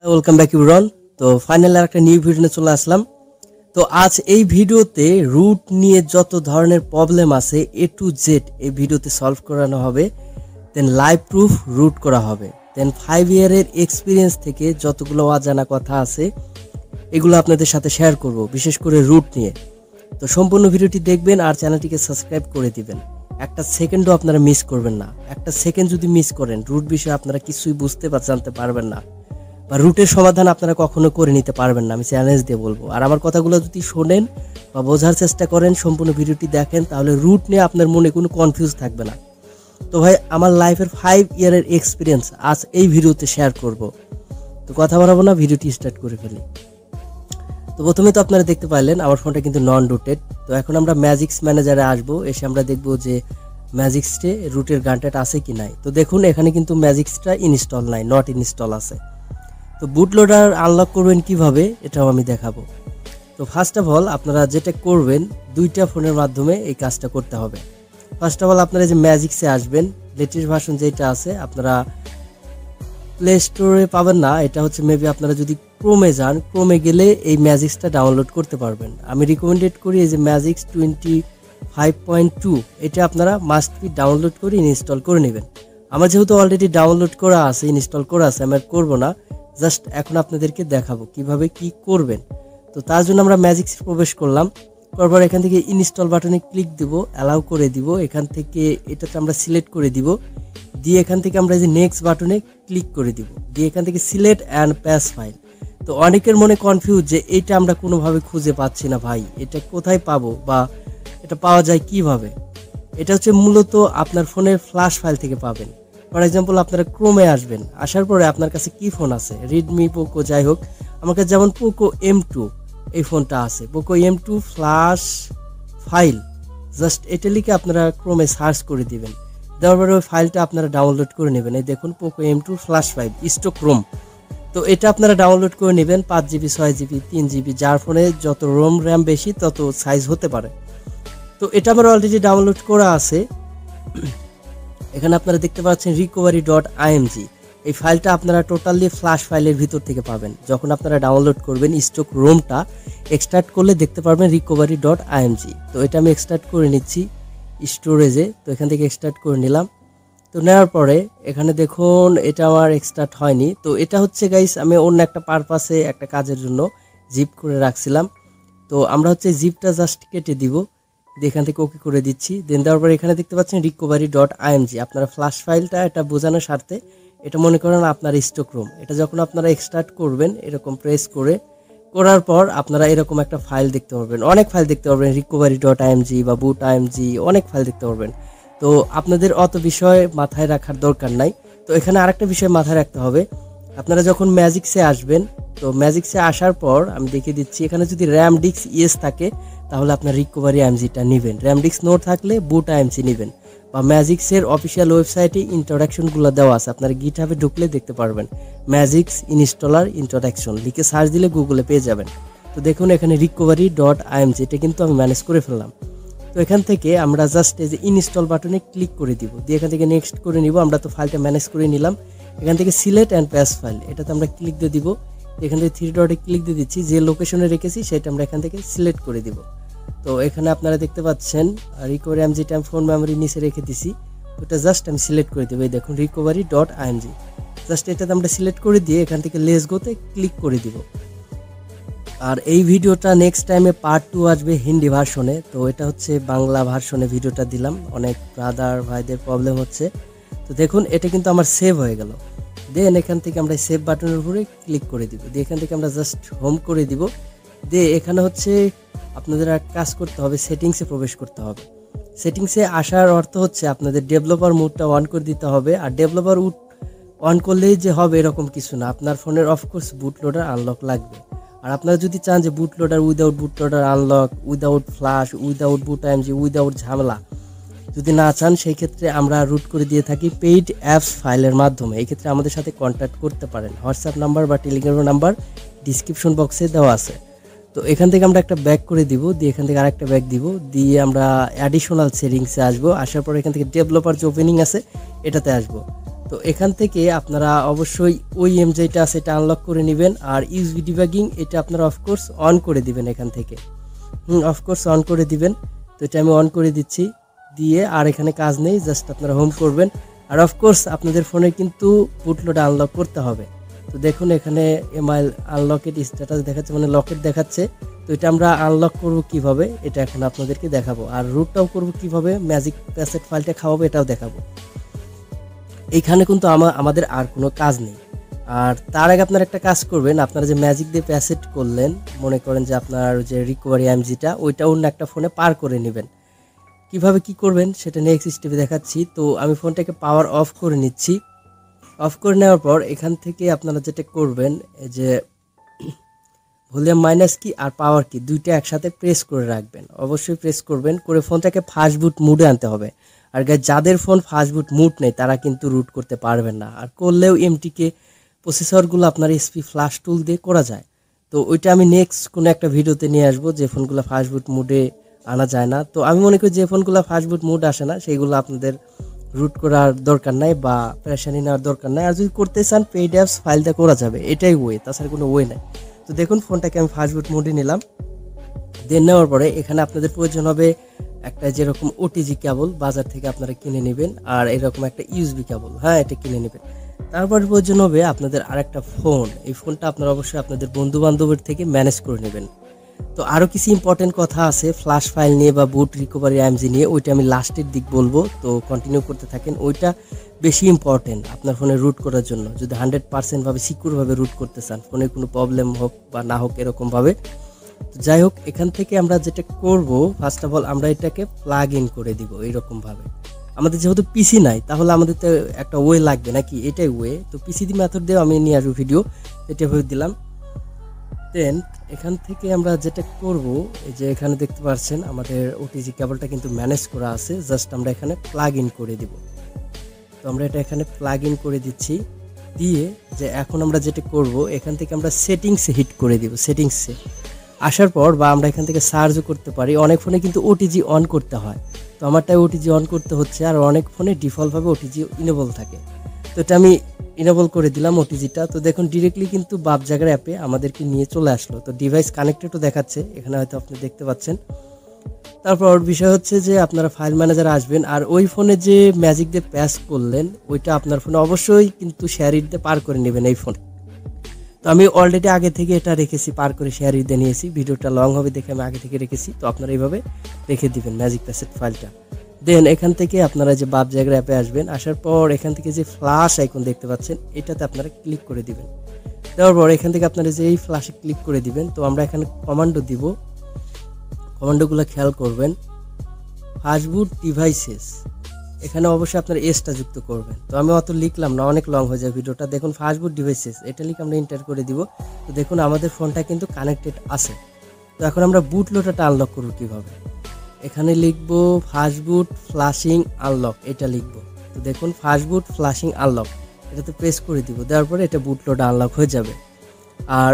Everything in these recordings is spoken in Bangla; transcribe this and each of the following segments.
Welcome back everyone. তো ফাইনালি একটা নিউ ভিডিও নিয়ে চলে আসলাম। তো আজ এই ভিডিওতে রুট নিয়ে যত ধরনের প্রবলেম আছে এ টু জেড এই ভিডিওতে সলভ করানো হবে। দেন লাইভ প্রুফ রুট করা হবে। দেন 5 ইয়ারের এক্সপিরিয়েন্স থেকে যতগুলো অজানা কথা আছে এগুলো আপনাদের সাথে শেয়ার করব, বিশেষ করে রুট নিয়ে। তো সম্পূর্ণ ভিডিওটি দেখবেন আর চ্যানেলটিকে সাবস্ক্রাইব করে দিবেন। একটা সেকেন্ডও আপনারা মিস করবেন না। একটা সেকেন্ড যদি মিস করেন রুট বিষয়ে আপনারা কিছুই বুঝতে বা জানতে পারবেন না, বা রুটের সমাধান আপনারা কখনো করে নিতে পারবেন না, আমি চ্যালেঞ্জ দিয়ে বলবো। আর আমার কথাগুলো যদি শোনেন বা বোঝার চেষ্টা করেন, সম্পূর্ণ ভিডিওটি দেখেন, তাহলে রুট নিয়ে আপনার মনে কোনো কনফিউজ থাকবে না। তো ভাই, আমার লাইফের 5 ইয়ারের এক্সপিরিয়েন্স আজ এই ভিডিওতে শেয়ার করব। তো কথা বাড়াবো না, ভিডিওটি স্টার্ট করে ফেলি। তো প্রথমে তো আপনারা দেখতে পাইলেন আমার ফোনটা কিন্তু নন রুটেড। তো এখন আমরা ম্যাজিক্স ম্যানেজারে আসবো, এসে আমরা দেখবো যে ম্যাজিক্সে রুটের গানটেট আছে কি নাই। তো দেখুন এখানে কিন্তু ম্যাজিক্সটা ইনস্টল নাই, নট ইনস্টল আছে। তো বুটলোডার আনলক করবেন কিভাবে এটাও আমি দেখাবো। তো ফার্স্ট অফ অল আপনারা যেটা করবেন, দুইটা ফোনের মাধ্যমে এই কাজটা করতে হবে। ফার্স্ট অফ অল আপনারা যে ম্যাজিক্সে আসবেন, লেটেস্ট ভার্সন যেটা আছে আপনারা প্লে স্টোরে পাবেন না, এটা হচ্ছে মেবি আপনারা যদি ক্রোমে যান, ক্রোমে গেলে এই ম্যাজিক্সটা ডাউনলোড করতে পারবেন। আমি রিকমেন্ডেড করি এই যে ম্যাজিক্স 25.2, এটা আপনারা মাস্ট বি ডাউনলোড করে ইনস্টল করে নেবেন। আমার যেহেতু অলরেডি ডাউনলোড করা আছে, ইনস্টল করা আছে, আমি আর করবো না, জাস্ট এখন আপনাদেরকে দেখাবো কিভাবে কি করবেন। তো তার জন্য আমরা ম্যাজিক্সে প্রবেশ করলাম, তারপর এখান থেকে ইনস্টল বাটনে ক্লিক দিব, অ্যালাউ করে দিব। এখান থেকে এটাতে আমরা সিলেক্ট করে দিব, দিয়ে এখান থেকে আমরা এই যে নেক্সট বাটনে ক্লিক করে দিব, দিয়ে এখান থেকে সিলেক্ট অ্যান্ড প্যাস ফাইল। তো অনেকের মনে কনফিউজ যে এটা আমরা কোনোভাবে খুঁজে পাচ্ছি না ভাই, এটা কোথায় পাবো বা এটা পাওয়া যায় কিভাবে। এটা হচ্ছে মূলত আপনার ফোনের ফ্ল্যাশ ফাইল থেকে পাবেন। ফর এক্সাম্পল আপনারা ক্রোমে আসবেন, আসার পরে আপনার কাছে কি ফোন আছে, রেডমি, পোকো, যাই হোক, আমার কাছে যেমন পোকো M2 এই ফোনটা আছে, Poco M2 flash file, just এটা লিখে আপনারা ক্রোমে সার্চ করে দিবেন। দেওয়ার পরে ওই ফাইলটা আপনারা ডাউনলোড করে নেবেন। এই দেখুন Poco M2 flash file stock ROM. তো এটা আপনারা ডাউনলোড করে নেবেন, 5GB, 6GB, 3GB, যার ফোনে যত রোম র্যাম বেশি তত সাইজ হতে পারে। তো এটা আমার অলরেডি ডাউনলোড করা আছে। এখানে আপনারা দেখতে পাচ্ছেন recovery.img, এই ফাইলটা আপনারা টোটালি ফ্ল্যাশ ফাইলের ভিতর থেকে পাবেন। যখন আপনারা ডাউনলোড করবেন স্টক রোমটা এক্সট্রাক্ট করলে দেখতে পারবেন recovery.img। তো এটা আমি এক্সট্রাক্ট করে নিচ্ছি স্টোরেজে। তো এখান থেকে এক্সট্রাক্ট করে নিলাম। তো নেওয়ার পরে এখানে দেখুন এটা আমার এক্সট্রাক্ট হয়নি। তো এটা হচ্ছে গাইস আমি অন্য একটা পারপাসে একটা কাজের জন্য জিপ করে রাখছিলাম। তো আমরা হচ্ছে জিপটা জাস্ট কেটে দিব, এখান থেকে ওকে করে দিচ্ছি। দেন দেওয়ার পরে এখানে দেখতে পাচ্ছেন recovery.img। আপনারা ফ্ল্যাশ ফাইলটা এটা বোঝানোর স্বার্থে, এটা মনে করেন আপনার স্টক রুম। এটা যখন আপনারা এক্সট্রাক্ট করবেন এরকম প্রেস করার পর আপনারা এরকম একটা ফাইল দেখতে পারবেন, অনেক ফাইল দেখতে পারবেন, recovery.img বা boot.img, অনেক ফাইল দেখতে পারবেন। তো আপনাদের অত বিষয় মাথায় রাখার দরকার নাই। তো এখানে আরেকটা বিষয় মাথায় রাখতে হবে, আপনারা যখন ম্যাজিক্সে আসবেন, তো ম্যাজিক্সে আসার পর আমি দেখিয়ে দিচ্ছি, এখানে যদি র্যাম ডিস্ক ইয়েস থাকে তাহলে আপনার recovery.imgটা নেবেন, র্যাম ডিস্ক নো থাকলে boot.img নেবেন। বা ম্যাজিক্সের অফিসিয়াল ওয়েবসাইটে ইন্ট্রোডাকশনগুলো দেওয়া আছে, আপনারা গিটহাবে ঢুকলে দেখতে পারবেন ম্যাজিক্স ইনস্টলার ইন্ট্রোডাকশন লিখে সার্চ দিলে গুগলে পেয়ে যাবেন। তো দেখুন এখানে recovery.img, এটা কিন্তু আমি ম্যানেজ করে ফেললাম। তো এখান থেকে আমরা জাস্ট এই যে ইনস্টল বাটনে ক্লিক করে দিব, দিয়ে এখান থেকে নেক্সট করে নিব। আমরা তো ফাইলটা ম্যানেজ করে নিলাম। এখান থেকে সিলেক্ট অ্যান্ড প্যাস ফাইল, এটাতে আমরা ক্লিক দিয়ে দিব। এখান থেকে 3 ডটে ক্লিক দিয়ে দিচ্ছি, যে লোকেশনে রেখেছি সেটা আমরা এখান থেকে সিলেক্ট করে দিব। তো এখানে আপনারা দেখতে পাচ্ছেন recovery.img টাইম ফোন মেমোরি নিচে রেখে দিছি। ওটা জাস্ট আমি সিলেক্ট করে দেবো, এই দেখুন recovery.img, জাস্ট এটাতে আমরা সিলেক্ট করে দিয়ে এখান থেকে লেটস গোতে ক্লিক করে দিব। আর এই ভিডিওটা নেক্সট টাইমে পার্ট 2 আসবে হিন্দি ভার্সনে। তো এটা হচ্ছে বাংলা ভার্সনে ভিডিওটা দিলাম, অনেক ব্রাদার ভাইদের প্রবলেম হচ্ছে। তো দেখুন এটা কিন্তু আমার সেভ হয়ে গেল। দেন এখান থেকে আমরা সেভ বাটনের উপরে ক্লিক করে দিব, দিয়ে এখান থেকে আমরা জাস্ট হোম করে দিব। দিয়ে এখানে হচ্ছে আপনাদের এক কাজ করতে হবে, সেটিংসে প্রবেশ করতে হবে। সেটিংসে আসার অর্থ হচ্ছে আপনাদের ডেভেলপার মোডটা অন করে দিতে হবে। আর ডেভেলপার অন করলেই যে হবে এরকম কিছু না, আপনার ফোনের অফকোর্স বুটলোডার আনলক লাগবে। আর আপনারা যদি চান যে bootloader without bootloader unlock, without flash, without boot.img, without ঝামেলা যদি না চান, সেই ক্ষেত্রে আমরা রুট করে দিয়ে থাকি পেইড অ্যাপস ফাইলের মাধ্যমে। এই ক্ষেত্রে আমাদের সাথে কন্ট্যাক্ট করতে পারেন, হোয়াটসঅ্যাপ নাম্বার বা টেলিগ্রাম নাম্বার ডিসক্রিপশন বক্সে দেওয়া আছে। তো এখান থেকে আমরা একটা ব্যাক করে দিব, দিয়ে এখান থেকে আরেকটা ব্যাক দিব, দিয়ে আমরা অ্যাডিশনাল সেটিংসে আসবো। আসার পর এখান থেকে ডেভেলপার যে ওপেনিং আছে এটাতে আসবো। তো এখান থেকে আপনারা অবশ্যই ওই যেটা আছে এটা আনলক করে নেবেন। আর ইউএসবি ডিবাগিং এটা আপনারা অফকোর্স অন করে দিবেন এখান থেকে, অফকোর্স অন করে দিবেন। তো এটা আমি অন করে দিচ্ছি, দিয়ে আর এখানে কাজ নেই, জাস্ট আপনারা হোম করবেন। আর অফকোর্স আপনাদের ফোনে কিন্তু বুটলোড আনলক করতে হবে। তো দেখুন এখানে এমআই আনলকের স্ট্যাটাস দেখাচ্ছে, মানে লকেট দেখাচ্ছে। তো এটা আমরা আনলক করব কিভাবে এটা এখন আপনাদেরকে দেখাবো। আর রুটটাও করব কিভাবে, ম্যাজিক প্যাসেট ফাইলটা খাওয়াবো এটাও দেখাবো। এইখানে কিন্তু আমাদের আর কোনো কাজ নেই। আর তার আগে আপনারা একটা কাজ করবেন, আপনারা যে ম্যাজিক দিয়ে প্যাসেট করলেন, মনে করেন যে আপনার যে রিকভারি এমজিটা ওইটা অন্য একটা ফোনে পার করে নেবেন। কিভাবে কি করবেন সেটা নেক্সট স্টেপে দেখাচ্ছি। তো আমি ফোনটাকে পাওয়ার অফ করে নিচ্ছি। অফ করে নেওয়ার পর এখান থেকে আপনারা যেটা করবেন, যে ভলিউম মাইনাস কি আর পাওয়ার কি দুইটা একসাথে প্রেস করে রাখবেন, অবশ্যই প্রেস করবেন, করে ফোনটাকে ফাস্ট বুট মুডে আনতে হবে। আর যাদের ফোন ফাস্ট বুট মুড নেই তারা কিন্তু রুট করতে পারবেন না। আর করলেও এমটিকে প্রসেসরগুলো আপনার এসপি ফ্ল্যাশ টুল দিয়ে করা যায়। তো ওইটা আমি নেক্সট কোনো একটা ভিডিওতে নিয়ে আসবো, যে ফোনগুলো ফাস্ট বুট মুডে আনা যায় না। তো আমি মনে করি যে ফোনগুলো ফাস্ট বুট মুড আসে না সেইগুলো আপনাদের রুট করার দরকার নাই বা প্রেশানি নেওয়ার দরকার নাই। আর যদি করতে চান পেইড অ্যাপস ফাইলটা করা যাবে, এটাই ওয়ে, তাছাড়া কোনো ওয়ে নাই। তো দেখুন ফোনটাকে আমি ফাস্ট বুট মোডে নিলাম। দেন নেওয়ার পরে এখানে আপনাদের প্রয়োজন হবে একটা যেরকম ওটিজি কেবল বাজার থেকে আপনারা কিনে নেবেন, আর এরকম একটা ইউএসবি কেবল, হ্যাঁ এটা কিনে নেবেন। তারপরে প্রয়োজন হবে আপনাদের আরেকটা ফোন। এই ফোনটা আপনারা অবশ্যই আপনাদের বন্ধু বান্ধবের থেকে ম্যানেজ করে নেবেন। তো আরও কিছু ইম্পর্টেন্ট কথা আছে ফ্ল্যাশ ফাইল নিয়ে বা বুট রিকভারি এমজি নিয়ে, ওইটা আমি লাস্টের দিক বলবো, তো কন্টিনিউ করতে থাকেন। ওইটা বেশি ইম্পর্টেন্ট আপনার ফোনে রুট করার জন্য, যদি 100% ভাবে সিকিউরভাবে রুট করতে চান, ফোনে কোনো প্রবলেম হোক বা না হোক এরকমভাবে। তো যাই হোক, এখান থেকে আমরা যেটা করব, ফার্স্ট অফ অল আমরা এটাকে প্লাগ ইন করে দিব এইরকমভাবে। আমাদের যেহেতু পিসি নাই তাহলে আমাদের তো একটা ওয়ে লাগবে নাকি, এটাই ওয়ে। তো পিসি দি মেথড দিয়ে আমি নিয়ে আসবো ভিডিও, এটা ভেবে দিলাম। দেন এখান থেকে আমরা যেটা করব, এই যে এখানে দেখতে পাচ্ছেন আমাদের ওটিজি কেবলটা কিন্তু ম্যানেজ করা আছে, জাস্ট আমরা এখানে প্লাগ ইন করে দিব। তো আমরা এটা এখানে প্লাগ ইন করে দিচ্ছি, দিয়ে যে এখন আমরা যেটা করব এখান থেকে আমরা সেটিংসে হিট করে দিব। সেটিংসে আসার পর বা আমরা এখান থেকে সার্চও করতে পারি। অনেক ফোনে কিন্তু ওটিজি অন করতে হয়, তো আমারটাই ওটিজি অন করতে হচ্ছে, আর অনেক ফোনে ডিফল্টভাবে ওটিজি ইনেবল থাকে। তো এটা আমি ইনেবল করে দিলাম ওটিজিটা। তো দেখুন ডিরেক্টলি কিন্তু বাপ জায়গার অ্যাপে আমাদেরকে নিয়ে চলে আসলো। তো ডিভাইস কানেক্টেডও দেখাচ্ছে এখানে, হয়তো আপনি দেখতে পাচ্ছেন। তারপর বিষয় হচ্ছে যে আপনারা ফাইল ম্যানেজার আসবেন, আর ওই ফোনে যে ম্যাজিক দিয়ে প্যাস করলেন ওইটা আপনার ফোনে অবশ্যই কিন্তু শেয়ার ইট দিয়ে পার করে নেবেন এই ফোনে। তো আমি অলরেডি আগে থেকে এটা রেখেছি, পার করে শেয়ার ইট দিয়ে নিয়েছি, ভিডিওটা লং হবে দেখে আমি আগে থেকে রেখেছি। তো আপনারা এইভাবে রেখে দিবেন ম্যাজিক প্যাসেট ফাইলটা। দেন এখান থেকে আপনারা যে বাপ জায়গার অ্যাপে আসবেন, আসার পর এখান থেকে যে ফ্ল্যাশ আইকন দেখতে পাচ্ছেন এটাতে আপনারা ক্লিক করে দিবেন। দেওয়ার পর এখান থেকে আপনারা যে এই ফ্ল্যাশে ক্লিক করে দিবেন। তো আমরা এখানে কমান্ডো দিব, কমান্ডোগুলো খেয়াল করবেন। ফাস্টবুট ডিভাইসেস, এখানে অবশ্যই আপনারা এসটা যুক্ত করবেন। তো আমি অত লিখলাম না, অনেক লং হয়ে যায় ভিডিওটা। দেখুন ফাস্টবুট ডিভাইসেস এটা লিখে আমরা এন্টার করে দিব। তো দেখুন আমাদের ফোনটা কিন্তু কানেক্টেড আছে। তো এখন আমরা বুট লোডারটা আনলক করব কিভাবে, এখানে লিখবো ফাস্টবুট ফ্ল্যাশিং আনলক, এটা লিখবো। তো দেখুন ফাস্টবুট ফ্ল্যাশিং আনলক, এটাতে প্রেস করে দিব, দেওয়ার পরে এটা বুট লোড আনলক হয়ে যাবে। আর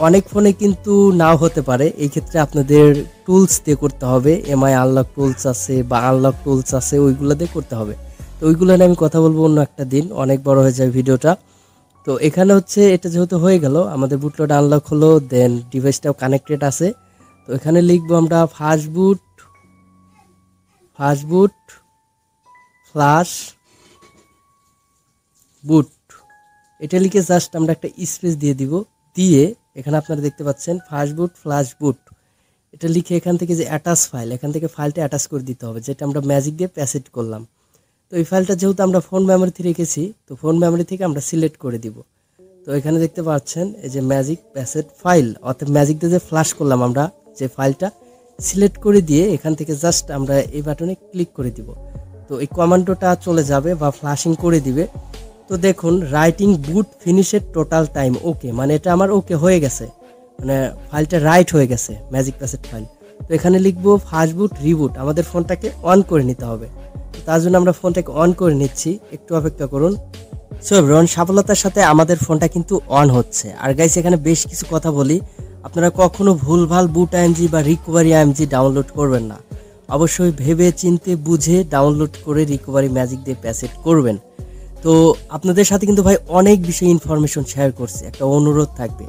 অনেক ফোনে কিন্তু নাও হতে পারে, এই ক্ষেত্রে আপনাদের টুলস দিয়ে করতে হবে। এমআই আনলক টুলস আছে বা আনলক টুলস আছে, ওইগুলো দিয়ে করতে হবে। তো ওইগুলো নিয়ে আমি কথা বলবো অন্য একটা দিন, অনেক বড় হয়ে যায় ভিডিওটা। তো এখানে হচ্ছে এটা যেহেতু হয়ে গেল, আমাদের বুটলোড আনলক হলো, দেন ডিভাইসটাও কানেক্টেড আছে। তো এখানে লিখবো আমরা ফাস্টবুট ফ্ল্যাশ বুট, এটা লিখে জাস্ট আমরা একটা স্পেস দিয়ে দিব। দিয়ে এখানে আপনারা দেখতে পাচ্ছেন ফাস্টবুট ফ্ল্যাশ বুট, এটা লিখে এখান থেকে যে অ্যাটাচ ফাইল, এখান থেকে ফাইলটা অ্যাটাচ করে দিতে হবে, যেটা আমরা ম্যাজিক দিয়ে প্যাসেট করলাম। তো এই ফাইলটা যেহেতু আমরা ফোন মেমোরিতে রেখেছি, তো ফোন মেমোরি থেকে আমরা সিলেক্ট করে দিব। তো এখানে দেখতে পাচ্ছেন এই যে ম্যাজিক প্যাসেট ফাইল, অর্থাৎ ম্যাজিক দিয়ে যে ফ্ল্যাশ করলাম আমরা যে ফাইলটা, সিলেক্ট করে দিয়ে এখান থেকে জাস্ট আমরা এই বাটনে ক্লিক করে দিব। তো এই কমান্ডোটা চলে যাবে বা ফ্ল্যাশিং করে দিবে। তো দেখুন রাইটিং বুট ফিনিশের টোটাল টাইম ওকে, মানে এটা আমার ওকে হয়ে গেছে, মানে ফাইলটা রাইট হয়ে গেছে ম্যাজিক প্যাসেট ফাইল। তো এখানে লিখবো ফাস্টবুট রিবুট, আমাদের ফোনটাকে অন করে নিতে হবে। তো তার জন্য আমরা ফোনটাকে অন করে নিচ্ছি, একটু অপেক্ষা করুন। সো এভরিওয়ান, সফলতার সাথে আমাদের ফোনটা কিন্তু অন হচ্ছে। আর গাইস এখানে বেশ কিছু কথা বলি, আপনারা কখনো ভুলভাল বুট আইএমজি বা রিকভারি আইএমজি ডাউনলোড করবেন না, অবশ্যই ভেবে চিন্তে বুঝে ডাউনলোড করে রিকভারি ম্যাজিক দিয়ে প্যাসেট করবেন। তো আপনাদের সাথে কিন্তু ভাই অনেক বিষয় ইনফরমেশন শেয়ার করছি। একটা অনুরোধ থাকবে,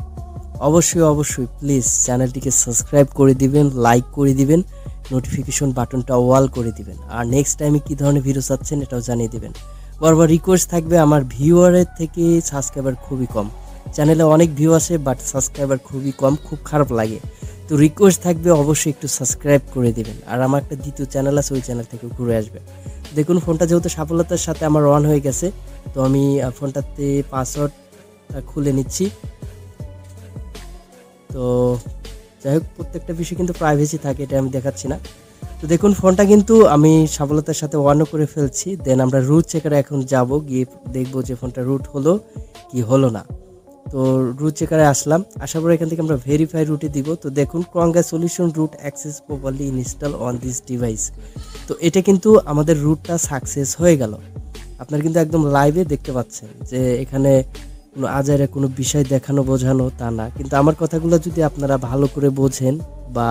অবশ্যই প্লিজ চ্যানেলটিকে সাবস্ক্রাইব করে দিবেন, লাইক করে দিবেন, নোটিফিকেশন বাটনটা অল করে দিবেন, আর নেক্সট টাইমে কী ধরনের ভিডিও চাচ্ছেন এটাও জানিয়ে দিবেন। বারবার রিকোয়েস্ট থাকবে, আমার ভিউয়ারের থেকে সাবস্ক্রাইবার খুবই কম, চ্যানেলে অনেক ভিউ আসে বাট সাবস্ক্রাইবার খুবই কম, খুব খারাপ লাগে। তো রিকোয়েস্ট থাকবে অবশ্যই একটু সাবস্ক্রাইব করে দিবেন, আর আমার একটা দ্বিতীয় চ্যানেল আছে, ওই চ্যানেল থেকে ঘুরে আসবে। দেখুন ফোনটা যেহেতু সফলতার সাথে আমার অন হয়ে গেছে, তো আমি ফোনটাতে পাসওয়ার্ডটা খুলে নিচ্ছি। তো যাই হোক, প্রত্যেকটা বিষয় কিন্তু প্রাইভেসি থাকে, এটা আমি দেখাচ্ছি না। তো দেখুন ফোনটা কিন্তু আমি সফলতার সাথে অনও করে ফেলছি। দেন আমরা রুট চেকারে এখন যাব, গিয়ে দেখবো যে ফোনটা রুট হলো কি হলো না। তো রুট চেকারে আসলাম, আসার পর এখান থেকে আমরা ভেরিফাই রুটে দিব। তো দেখুন congratulation root access properly install on this device. তো এটা কিন্তু আমাদের রুটটা সাকসেস হয়ে গেল। আপনারা কিন্তু একদম লাইভে দেখতে পাচ্ছেন যে এখানে কোনো আজারে কোনো বিষয় দেখানো বোঝানো তা না, কিন্তু আমার কথাগুলো যদি আপনারা ভালো করে বোঝেন বা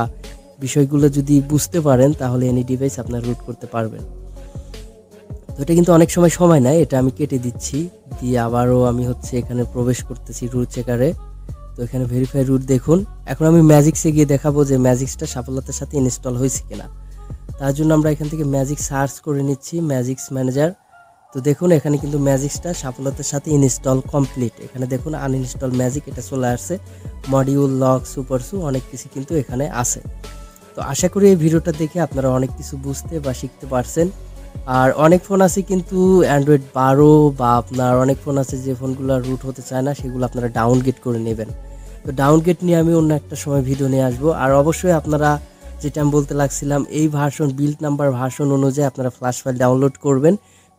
বিষয়গুলো যদি বুঝতে পারেন তাহলে এনি ডিভাইস আপনারা রুট করতে পারবেন। তো এটা কিন্তু অনেক সময় নেয়, এটা আমি কেটে দিচ্ছি, দিয়ে আবারও আমি এখানে প্রবেশ করতেছি রুট চেকারে। তো এখানে ভেরিফাই রুট দেখুন। এখন আমি ম্যাজিক্সে গিয়ে দেখাবো যে ম্যাজিক্সটা সফলতার সাথে ইনস্টল হয়েছে কিনা। তার জন্য আমরা এখান থেকে ম্যাজিক সার্চ করে নিচ্ছি, ম্যাজিক্স ম্যানেজার। তো দেখুন এখানে কিন্তু ম্যাজিক্সটা সফলতার সাথে ইনস্টল কমপ্লিট। এখানে দেখুন আনইনস্টল ম্যাজিক এটা চলে আসছে, মডিউল লক সুপারসু অনেক কিছু কিন্তু এখানে আছে। তো আশা করি এই ভিডিওটা দেখে আপনারা অনেক কিছু বুঝতে বা শিখতে পারছেন। আর অনেক ফোন আছে কিন্তু অ্যান্ড্রয়েড 12 বা আপনার অনেক ফোন আছে যে ফোনগুলো রুট হতে চায় না, সেগুলো আপনারা ডাউনগ্রেড করে নেবেন। তো ডাউনগ্রেড নিয়ে আমি অন্য একটা সময় ভিডিও নিয়ে আসবো। আর অবশ্যই আপনারা, যেটা আমি বলতে লাগছিলাম, এই ভার্সন বিল্ড নাম্বার ভার্সন অনুযায়ী আপনারা ফ্ল্যাশ ফাইল ডাউনলোড করবেন,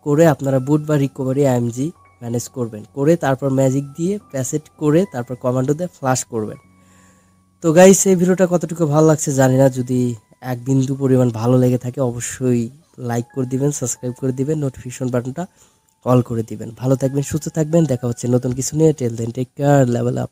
করে আপনারা বুট বা রিকভারি আইএমজি ম্যানেজ করবেন, করে তারপর ম্যাজিক দিয়ে প্যাসেট করে তারপর কমান্ডো দিয়ে ফ্ল্যাশ করবেন। তো গাইস এই ভিডিওটা কতটুকু ভালো লাগছে জানি না, যদি এক বিন্দু পরিমাণ ভালো লেগে থাকে অবশ্যই লাইক করে দিবেন, সাবস্ক্রাইব করে দিবেন, নোটিফিকেশন বাটনটা অল করে দিবেন। ভালো থাকবেন, সুস্থ থাকবেন, দেখা হচ্ছে নতুন কিছু নিয়ে। Tell then take care, level up.